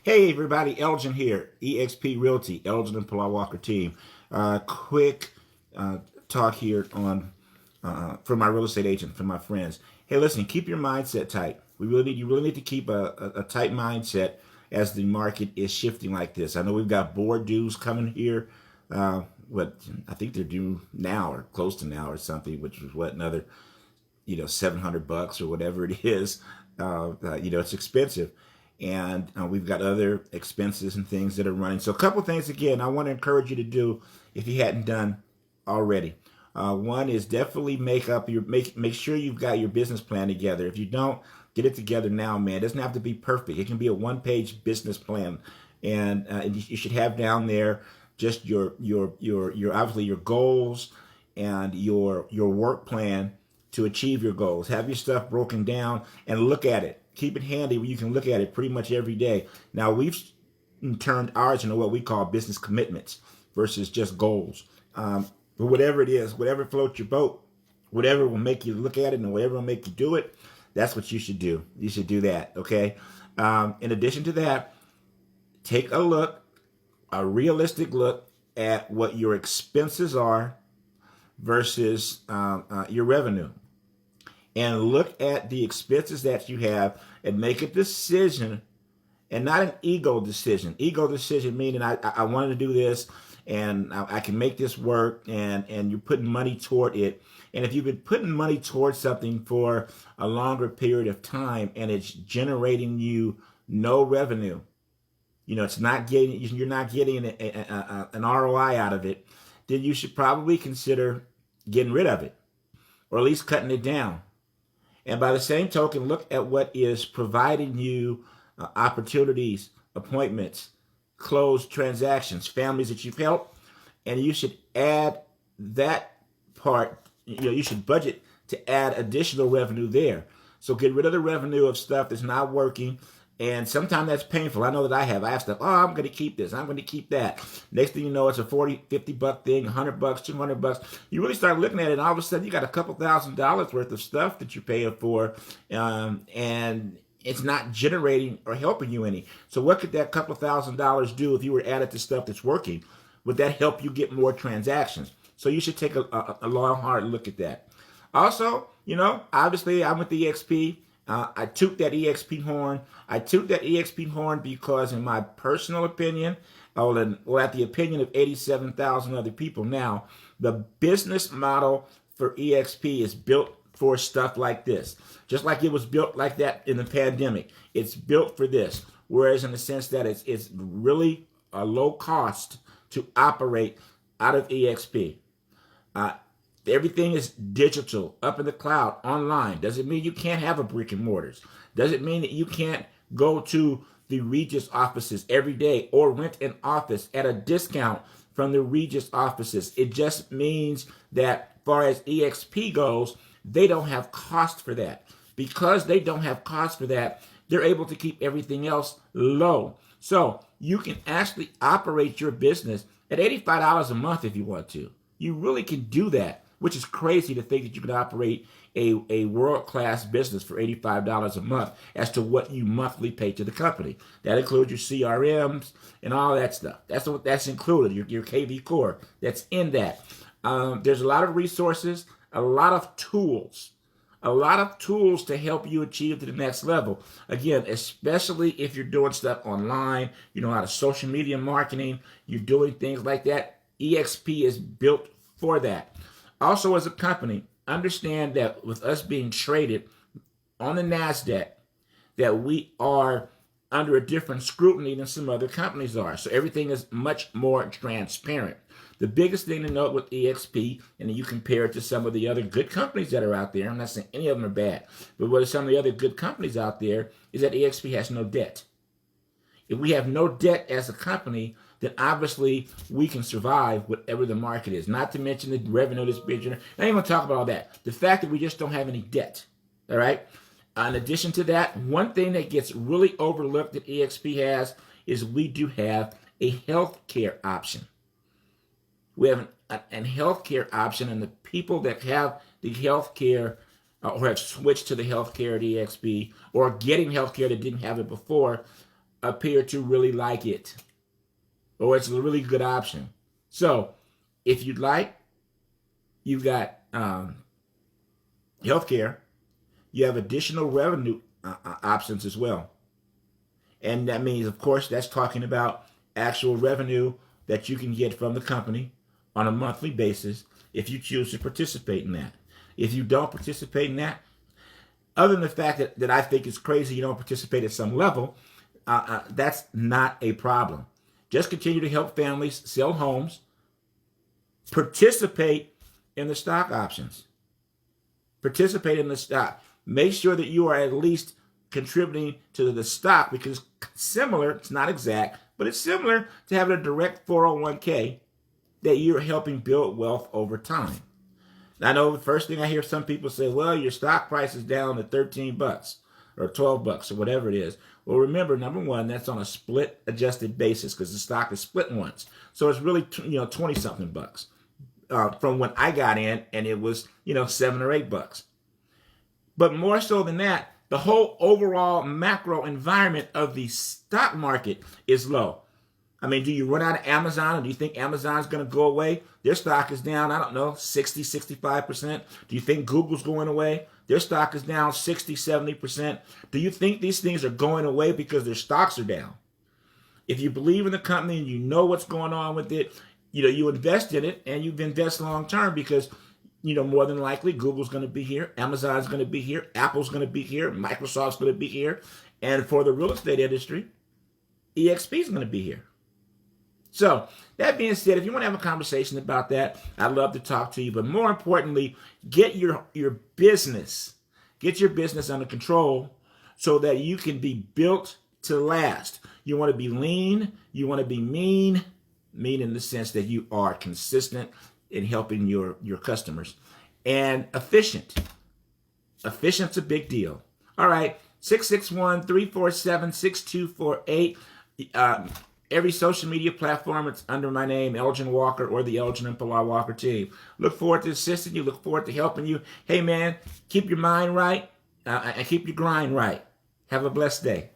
Hey everybody, Elgin here, eXp Realty, Elgin and Pilar Walker team. Quick talk here on for my real estate agent, for my friends. Hey, listen, keep your mindset tight. You really need to keep a tight mindset as the market is shifting like this. I know we've got board dues coming here. What I think they're due now or close to now or something, which was what another $700 or whatever it is. It's expensive, and we've got other expenses and things that are running. So a couple things again I want to encourage you to do if you hadn't done already. One is definitely make sure you've got your business plan together. If you don't, get it together now, man. It doesn't have to be perfect. It can be a one-page business plan, and you should have down there just your obviously your goals and your work plan to achieve your goals. Have your stuff broken down and look at it. Keep it handy where you can look at it pretty much every day. Now we've turned ours into what we call business commitments versus just goals. But whatever it is, whatever floats your boat, whatever will make you look at it and whatever will make you do it, that's what you should do. You should do that, okay? In addition to that, take a realistic look at what your expenses are versus your revenue. And look at the expenses that you have and make a decision, and not an ego decision. Ego decision meaning I wanted to do this and I can make this work, and you're putting money toward it. And if you've been putting money towards something for a longer period of time and it's generating you no revenue, it's not getting, you're not getting an ROI out of it, then you should probably consider getting rid of it, or at least cutting it down. And by the same token, look at what is providing you opportunities, appointments, closed transactions, families that you've helped, and you should add that part. You should budget to add additional revenue there. So get rid of the revenue of stuff that's not working. And sometimes that's painful. I know that I have stuff. Oh, I'm going to keep this. I'm going to keep that. Next thing you know, it's a 40, 50 buck thing, $100, $200. You really start looking at it, and all of a sudden you got a couple $1,000s worth of stuff that you're paying for, and it's not generating or helping you any. So what could that couple $1,000s do if you were added to stuff that's working? Would that help you get more transactions? So you should take a long, hard look at that. Also, obviously I'm with eXp. I toot that eXp horn. I toot that eXp horn because, in my personal opinion, at the opinion of 87,000 other people now, the business model for eXp is built for stuff like this. Just like it was built like that in the pandemic. It's built for this. Whereas in the sense that it's really a low cost to operate out of eXp. Everything is digital, up in the cloud, online. Doesn't mean you can't have a brick and mortars. Doesn't mean that you can't go to the Regus offices every day or rent an office at a discount from the Regus offices. It just means that as far as eXp goes, they don't have cost for that. Because they don't have cost for that, they're able to keep everything else low. So you can actually operate your business at $85 a month if you want to. You really can do that, which is crazy to think that you could operate a world-class business for $85 a month as to what you monthly pay to the company. That includes your CRMs and all that stuff. That's included, your KV Core. That's in that. There's a lot of resources, a lot of tools to help you achieve to the next level. Again, especially if you're doing stuff online, you know how to social media marketing, you're doing things like that. eXp is built for that. Also, as a company, understand that with us being traded on the NASDAQ, that we are under a different scrutiny than some other companies are. So everything is much more transparent. The biggest thing to note with eXp, and you compare it to some of the other good companies that are out there, I'm not saying any of them are bad, but what are some of the other good companies out there, is that eXp has no debt. If we have no debt as a company, then obviously we can survive whatever the market is. Not to mention the revenue that's being generated. I ain't going to talk about all that. The fact that we just don't have any debt. All right? In addition to that, one thing that gets really overlooked that eXp has is we do have a healthcare option. We have a healthcare option, and the people that have the healthcare or have switched to the healthcare at eXp or getting healthcare that didn't have it before, appear to really like it, or it's a really good option. So if you'd like, you've got healthcare. You have additional revenue options as well. And that means, of course, that's talking about actual revenue that you can get from the company on a monthly basis if you choose to participate in that. If you don't participate in that, other than the fact that I think it's crazy you don't participate at some level, that's not a problem. Just continue to help families sell homes. Participate in the stock options. Participate in the stock. Make sure that you are at least contributing to the stock, because it's similar, it's not exact, but it's similar to having a direct 401k that you're helping build wealth over time. I know the first thing I hear some people say, well, your stock price is down to 13 bucks or 12 bucks or whatever it is. Well, remember, number one, that's on a split adjusted basis because the stock is split once. So it's really 20 something bucks from when I got in, and it was 7 or 8 bucks. But more so than that, the whole overall macro environment of the stock market is low. I mean, do you run out of Amazon, or do you think Amazon's going to go away? Their stock is down, I don't know, 60, 65%. Do you think Google's going away? Their stock is down 60, 70%. Do you think these things are going away because their stocks are down? If you believe in the company and you know what's going on with it, you invest in it, and you invest long term, because more than likely Google's going to be here, Amazon's going to be here, Apple's going to be here, Microsoft's going to be here, and for the real estate industry, EXP is going to be here. So that being said, if you want to have a conversation about that, I'd love to talk to you. But more importantly, get your business under control so that you can be built to last. You want to be lean. You want to be mean in the sense that you are consistent in helping your customers, and efficient. Efficient's a big deal. All right, 661-347-6248. Every social media platform, it's under my name, Elgin Walker, or the Elgin and Pilar Walker team. Look forward to assisting you. Look forward to helping you. Hey, man, keep your mind right and keep your grind right. Have a blessed day.